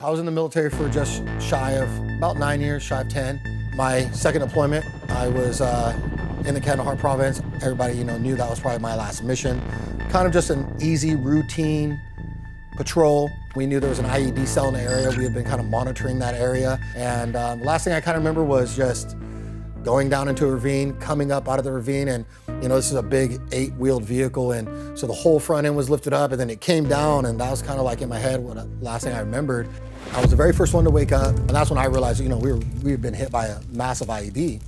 I was in the military for just shy of about 9 years, shy of 10. My second deployment, I was in the Kandahar province. Everybody, knew that was probably my last mission. Kind of just an easy, routine patrol. We knew there was an IED cell in the area. We had been kind of monitoring that area. And the last thing I kind of remember was just going down into a ravine, coming up out of the ravine, and this is a big 8-wheeled vehicle, and so the whole front end was lifted up, and then it came down, and that was kind of like in my head what the last thing I remembered. I was the very first one to wake up, and that's when I realized, we had been hit by a massive IED.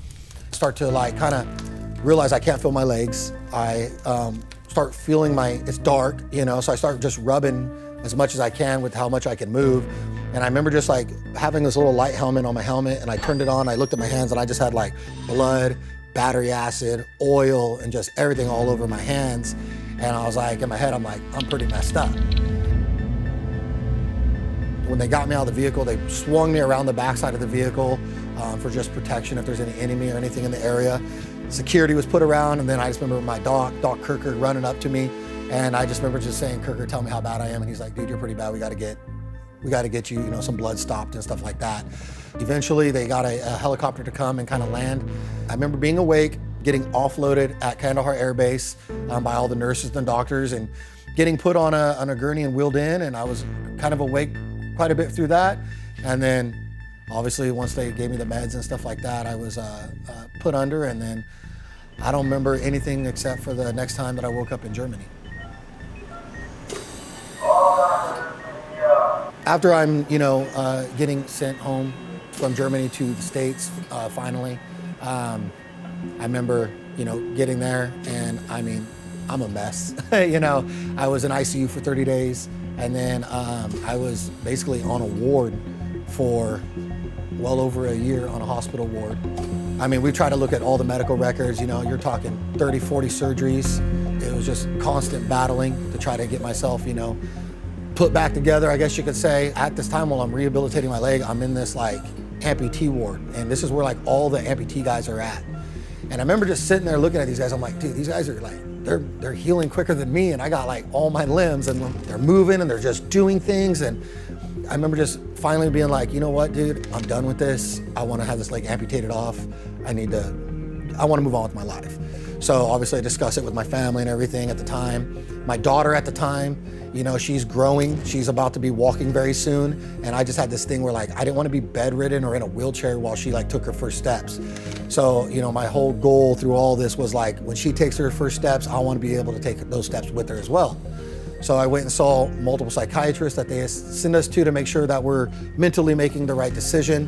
Start to kind of realize I can't feel my legs. I start feeling it's dark, so I start just rubbing as much as I can with how much I can move. And I remember just having this little light helmet on my helmet, and I turned it on, I looked at my hands, and I just had blood, battery acid, oil, and just everything all over my hands. And I was in my head, I'm pretty messed up. When they got me out of the vehicle, they swung me around the backside of the vehicle for just protection if there's any enemy or anything in the area. Security was put around, and then I just remember my Doc Kirker, running up to me, and I just remember just saying, "Kirker, tell me how bad I am." And he's like, "Dude, you're pretty bad. We got to get you, some blood stopped and stuff like that." Eventually, they got a helicopter to come and kind of land. I remember being awake, getting offloaded at Kandahar Air Base by all the nurses and doctors, and getting put on a gurney and wheeled in, and I was kind of awake quite a bit through that. And then obviously once they gave me the meds and stuff like that, I was put under, and then I don't remember anything except for the next time that I woke up in Germany. After I'm, getting sent home from Germany to the States, finally, I remember, getting there, and I'm a mess. I was in ICU for 30 days. And then I was basically on a ward for well over a year, on a hospital ward. We tried to look at all the medical records, you're talking 30, 40 surgeries. It was just constant battling to try to get myself, put back together, I guess you could say. At this time, while I'm rehabilitating my leg, I'm in this amputee ward. And this is where all the amputee guys are at. And I remember just sitting there looking at these guys. I'm like, dude, these guys are they're healing quicker than me, and I got all my limbs, and they're moving, and they're just doing things. And I remember just finally being like, you know what, dude, I'm done with this. I want to have this leg amputated off. I want to move on with my life. So obviously I discussed it with my family and everything at the time. My daughter at the time, she's growing. She's about to be walking very soon. And I just had this thing where I didn't want to be bedridden or in a wheelchair while she took her first steps. So, my whole goal through all this was when she takes her first steps, I want to be able to take those steps with her as well. So I went and saw multiple psychiatrists that they send us to make sure that we're mentally making the right decision.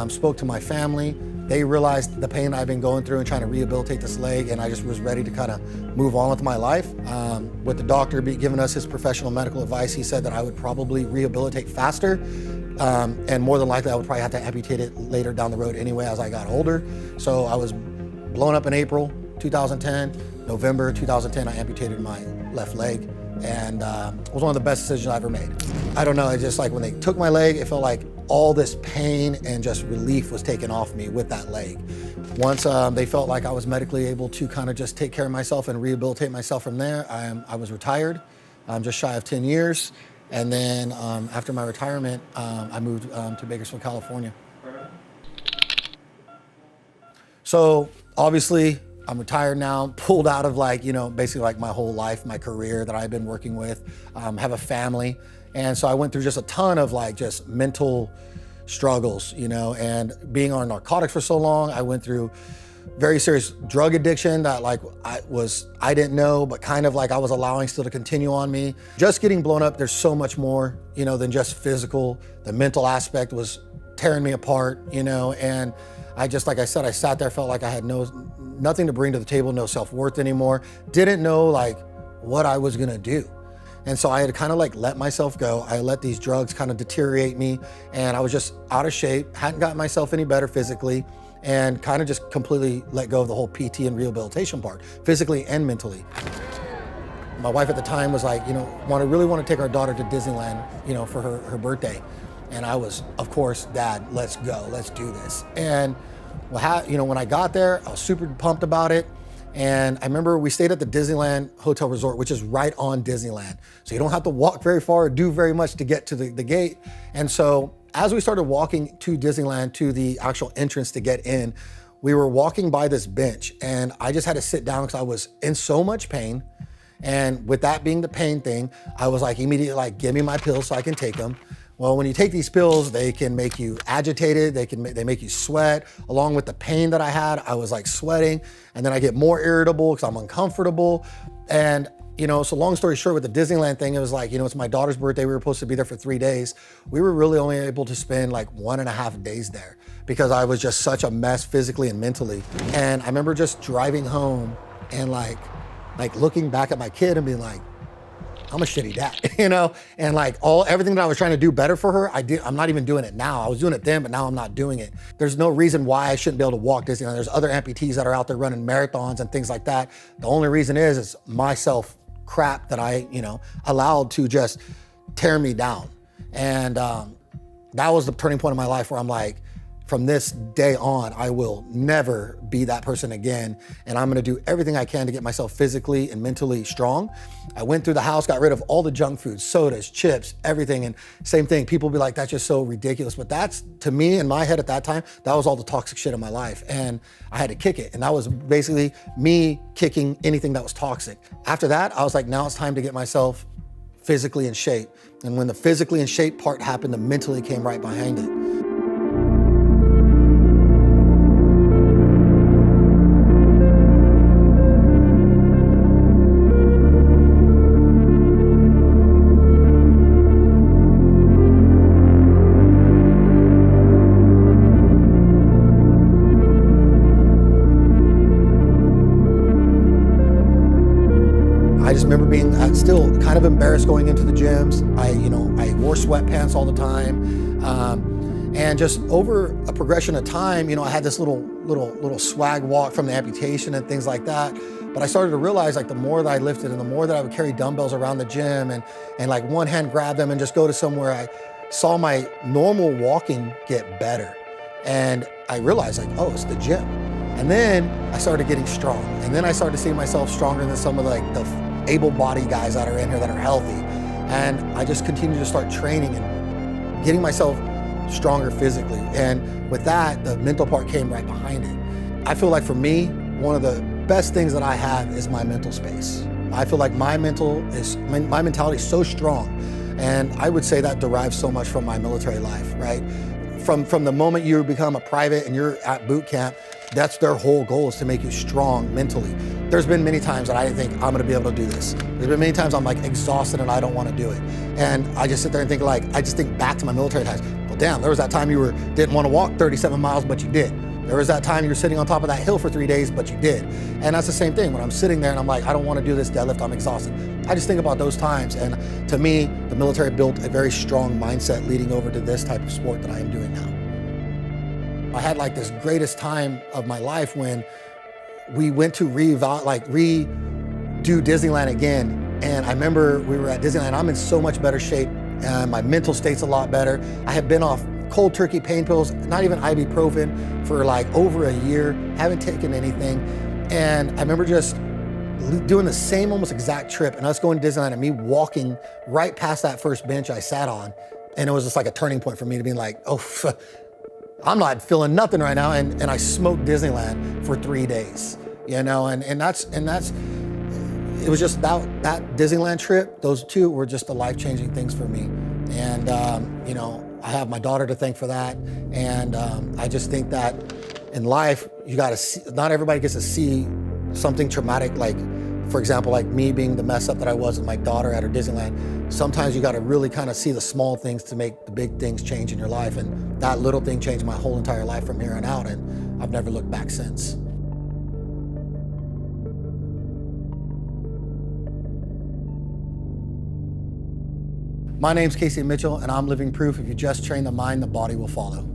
Spoke to my family. They realized the pain I've been going through and trying to rehabilitate this leg, and I just was ready to kind of move on with my life. With the doctor giving us his professional medical advice, he said that I would probably rehabilitate faster, and more than likely I would probably have to amputate it later down the road anyway as I got older. So I was blown up in April 2010. November 2010, I amputated my left leg, and it was one of the best decisions I ever made. I don't know, it's just when they took my leg, it felt like all this pain and just relief was taken off me with that leg. Once they felt like I was medically able to kind of just take care of myself and rehabilitate myself from there, I was retired, just shy of 10 years. And then after my retirement, I moved to Bakersfield, California. So obviously, I'm retired now, pulled out of basically my whole life, my career that I've been working with, have a family. And so I went through just a ton of just mental struggles, and being on narcotics for so long, I went through very serious drug addiction that I didn't know, but kind of I was allowing still to continue on me. Just getting blown up, there's so much more, than just physical. The mental aspect was tearing me apart, and I just, like I said, I sat there, felt like I had nothing to bring to the table, no self-worth anymore. Didn't know what I was gonna do. And so I had to kind of let myself go. I let these drugs kind of deteriorate me, and I was just out of shape, hadn't gotten myself any better physically, and kind of just completely let go of the whole PT and rehabilitation part, physically and mentally. My wife at the time was really want to take our daughter to Disneyland, for her birthday. And I was, of course, Dad, let's go, let's do this. And when I got there, I was super pumped about it. And I remember we stayed at the Disneyland Hotel Resort, which is right on Disneyland. So you don't have to walk very far or do very much to get to the gate. And so as we started walking to Disneyland, to the actual entrance to get in, we were walking by this bench and I just had to sit down because I was in so much pain. And with that being the pain thing, I was like immediately like, give me my pills so I can take them. Well, when you take these pills, they can make you agitated, they make you sweat. Along with the pain that I had, I was like sweating, and then I get more irritable because I'm uncomfortable. And so long story short, with the Disneyland thing, it was like, it's my daughter's birthday. We were supposed to be there for 3 days. We were really only able to spend like 1.5 days there because I was just such a mess physically and mentally. And I remember just driving home and like looking back at my kid and being like, I'm a shitty dad, and like everything that I was trying to do better for her, I'm not even doing it now. I was doing it then, but now I'm not doing it. There's no reason why I shouldn't be able to walk Disneyland. There's other amputees that are out there running marathons and things like that. The only reason is it's my self crap that I, allowed to just tear me down. And that was the turning point in my life where I'm like, from this day on, I will never be that person again. And I'm gonna do everything I can to get myself physically and mentally strong. I went through the house, got rid of all the junk foods, sodas, chips, everything. And same thing, people be like, that's just so ridiculous. But that's, to me, in my head at that time, that was all the toxic shit in my life. And I had to kick it. And that was basically me kicking anything that was toxic. After that, I was like, now it's time to get myself physically in shape. And when the physically in shape part happened, the mentally came right behind it. I just remember being still kind of embarrassed going into the gyms. I wore sweatpants all the time. And just over a progression of time, I had this little swag walk from the amputation and things like that. But I started to realize like the more that I lifted and the more that I would carry dumbbells around the gym and like one hand grab them and just go to somewhere, I saw my normal walking get better. And I realized like, oh, it's the gym. And then I started getting strong. And then I started seeing myself stronger than some of the able-bodied guys that are in here that are healthy. And I just continued to start training and getting myself stronger physically. And with that, the mental part came right behind it. I feel like for me, one of the best things that I have is my mental space. I feel like my mentality is so strong. And I would say that derives so much from my military life, right? From the moment you become a private and you're at boot camp, that's their whole goal, is to make you strong mentally. There's been many times that I didn't think I'm gonna be able to do this. There's been many times I'm like exhausted and I don't wanna do it. And I just sit there and think I just think back to my military times. Well, damn, there was that time you didn't wanna walk 37 miles, but you did. There was that time you were sitting on top of that hill for 3 days, but you did. And that's the same thing when I'm sitting there and I'm like, I don't wanna do this deadlift, I'm exhausted. I just think about those times. And to me, the military built a very strong mindset leading over to this type of sport that I am doing now. I had like this greatest time of my life when we went to redo Disneyland again. And I remember we were at Disneyland, I'm in so much better shape and my mental state's a lot better. I had been off cold turkey pain pills, not even ibuprofen, for like over a year, haven't taken anything. And I remember just doing the same almost exact trip and us going to Disneyland and me walking right past that first bench I sat on. And it was just like a turning point for me to be like, oh, I'm not feeling nothing right now, and I smoked Disneyland for 3 days, and it was just that Disneyland trip. Those two were just the life-changing things for me, and I have my daughter to thank for that, and I just think that in life you got to see. Not everybody gets to see something traumatic, like for example, like me being the mess up that I was with my daughter at her Disneyland. Sometimes you got to really kind of see the small things to make the big things change in your life. And that little thing changed my whole entire life from here on out. And I've never looked back since. My name's Casey Mitchell, and I'm living proof if you just train the mind, the body will follow.